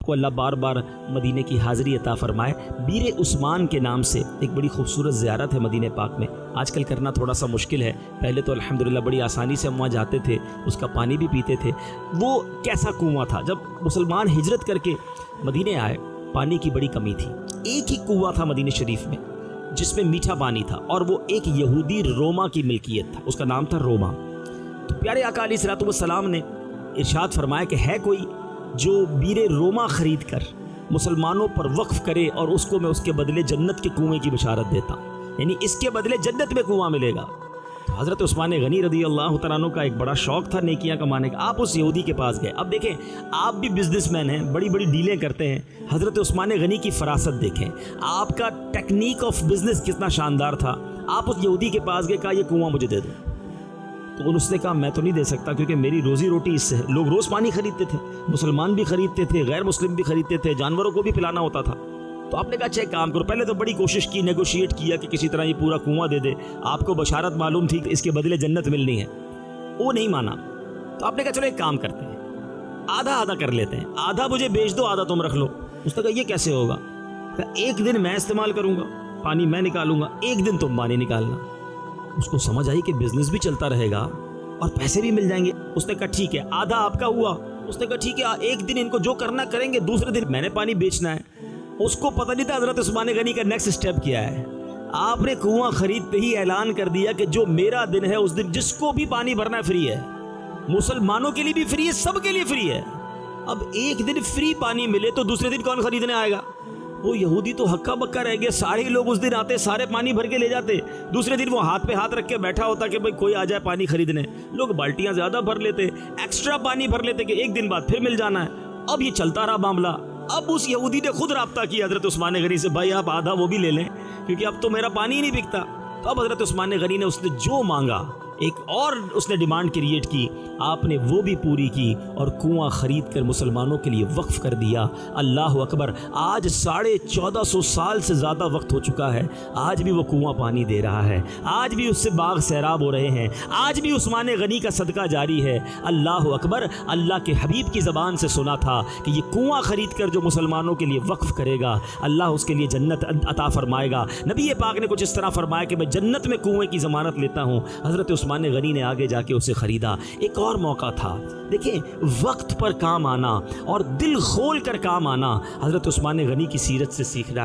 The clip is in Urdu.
کو اللہ بار بار مدینے کی حاضری عطا فرمائے۔ بیر عثمان کے نام سے ایک بڑی خوبصورت زیارت ہے مدینہ پاک میں، آج کل کرنا تھوڑا سا مشکل ہے، پہلے تو الحمدللہ بڑی آسانی سے ہم وہاں جاتے تھے، اس کا پانی بھی پیتے تھے۔ وہ کیسا کنواں تھا، جب مسلمان ہجرت کر کے مدینے آئے پانی کی بڑی کمی تھی، ایک ہی کنواں تھا مدینہ شریف میں جس میں میٹھا پانی تھا، اور وہ ایک یہودی روما کی ملکیت تھا، اس کا نام تھا روما۔ تو پیارے آقا علیہ الصلوۃ والسلام نے ارشاد فرمایا کہ ہے کوئی جو بیر روما خرید کر مسلمانوں پر وقف کرے اور اس کو میں اس کے بدلے جنت کے کنویں کی بشارت دیتا، یعنی اس کے بدلے جنت میں کنواں ملے گا۔ تو حضرت عثمان غنی رضی اللہ تعالیٰ عنہ کا ایک بڑا شوق تھا نیکیاں کمانے کا، آپ اس یہودی کے پاس گئے۔ اب دیکھیں آپ بھی بزنس مین ہیں، بڑی بڑی ڈیلیں کرتے ہیں، حضرت عثمان غنی کی فراست دیکھیں، آپ کا ٹیکنیک آف بزنس کتنا شاندار تھا۔ آپ اس یہودی کے پاس گئے، کہا یہ کنواں مجھے دے دو، تو اس نے کہا میں تو نہیں دے سکتا کیونکہ میری روزی روٹی اس سے ہے۔ لوگ روز پانی خریدتے تھے، مسلمان بھی خریدتے تھے، غیر مسلم بھی خریدتے تھے، جانوروں کو بھی پلانا ہوتا تھا۔ تو آپ نے کہا اچھا ایک کام کرو، پہلے تو بڑی کوشش کی، نیگوشیٹ کیا کہ کسی طرح یہ پورا کنواں دے دے، آپ کو بشارت معلوم تھی کہ اس کے بدلے جنت ملنی ہے، وہ نہیں مانا۔ تو آپ نے کہا چلو ایک کام کرتے ہیں، آدھا آدھا کر لیتے ہیں، آدھا مجھے بیچ دو، آدھا تم رکھ لو۔ اس نے کہا یہ کیسے ہوگا؟ کہا ایک دن میں استعمال کروں گا، پانی میں نکالوں گا، ایک دن تم پانی نکالنا۔ اس کو سمجھ آئی کہ بزنس بھی چلتا رہے گا اور پیسے بھی مل جائیں گے۔ اس نے کہا ٹھیک ہے، آدھا آپ کا ہوا۔ اس نے کہا ٹھیک ہے، ایک دن ان کو جو کرنا کریں گے، دوسرے دن میں نے پانی بیچنا ہے۔ اس کو پتہ نہیں تھا حضرت عثمان غنی کا نیکسٹ سٹیپ کیا ہے۔ آپ نے کنواں خریدتے ہی اعلان کر دیا کہ جو میرا دن ہے اس دن جس کو بھی پانی بھرنا ہے فری ہے، مسلمانوں کے لیے بھی فری ہے، سب کے لیے فری ہے۔ اب ایک دن فری پانی ملے تو دوسرے دن کون خریدنے آئے گا؟ وہ یہودی تو ہکا بکا رہ گیا، سارے لوگ اس دن آتے، سارے پانی بھر کے لے جاتے، دوسرے دن وہ ہاتھ پہ ہاتھ رکھ کے بیٹھا ہوتا کہ بھئی کوئی آ جائے پانی خریدنے۔ لوگ بالٹیاں زیادہ بھر لیتے، ایکسٹرا پانی بھر لیتے کہ ایک دن بعد پھر مل جانا ہے۔ اب یہ چلتا رہا معاملہ۔ اب اس یہودی نے خود رابطہ کیا حضرت عثمان غنی سے، بھائی آپ آدھا وہ بھی لے لیں کیونکہ اب تو میرا پانی ہی نہیں بکتا۔ تو اب حضرت عثمان غنی نے اس نے جو مانگا، ایک اور اس نے ڈیمانڈ کریٹ کی، آپ نے وہ بھی پوری کی اور کنواں خرید کر مسلمانوں کے لیے وقف کر دیا۔ اللہ اکبر، آج 1450 سال سے زیادہ وقت ہو چکا ہے، آج بھی وہ کنواں پانی دے رہا ہے، آج بھی اس سے باغ سیراب ہو رہے ہیں، آج بھی عثمان غنی کا صدقہ جاری ہے۔ اللہ اکبر، اللہ کے حبیب کی زبان سے سنا تھا کہ یہ کنواں خرید کر جو مسلمانوں کے لیے وقف کرے گا اللہ اس کے لیے جنت عطا فرمائے گا۔ نبی پاک نے کچھ اس طرح فرمایا کہ میں جنت میں کنویں کی ضمانت لیتا ہوں۔ حضرت عثمان غنی نے آگے جا کے اسے خریدا۔ ایک اور موقع تھا، دیکھیں وقت پر کام آنا اور دل کھول کر کام آنا حضرت عثمان غنی کی سیرت سے سیکھنا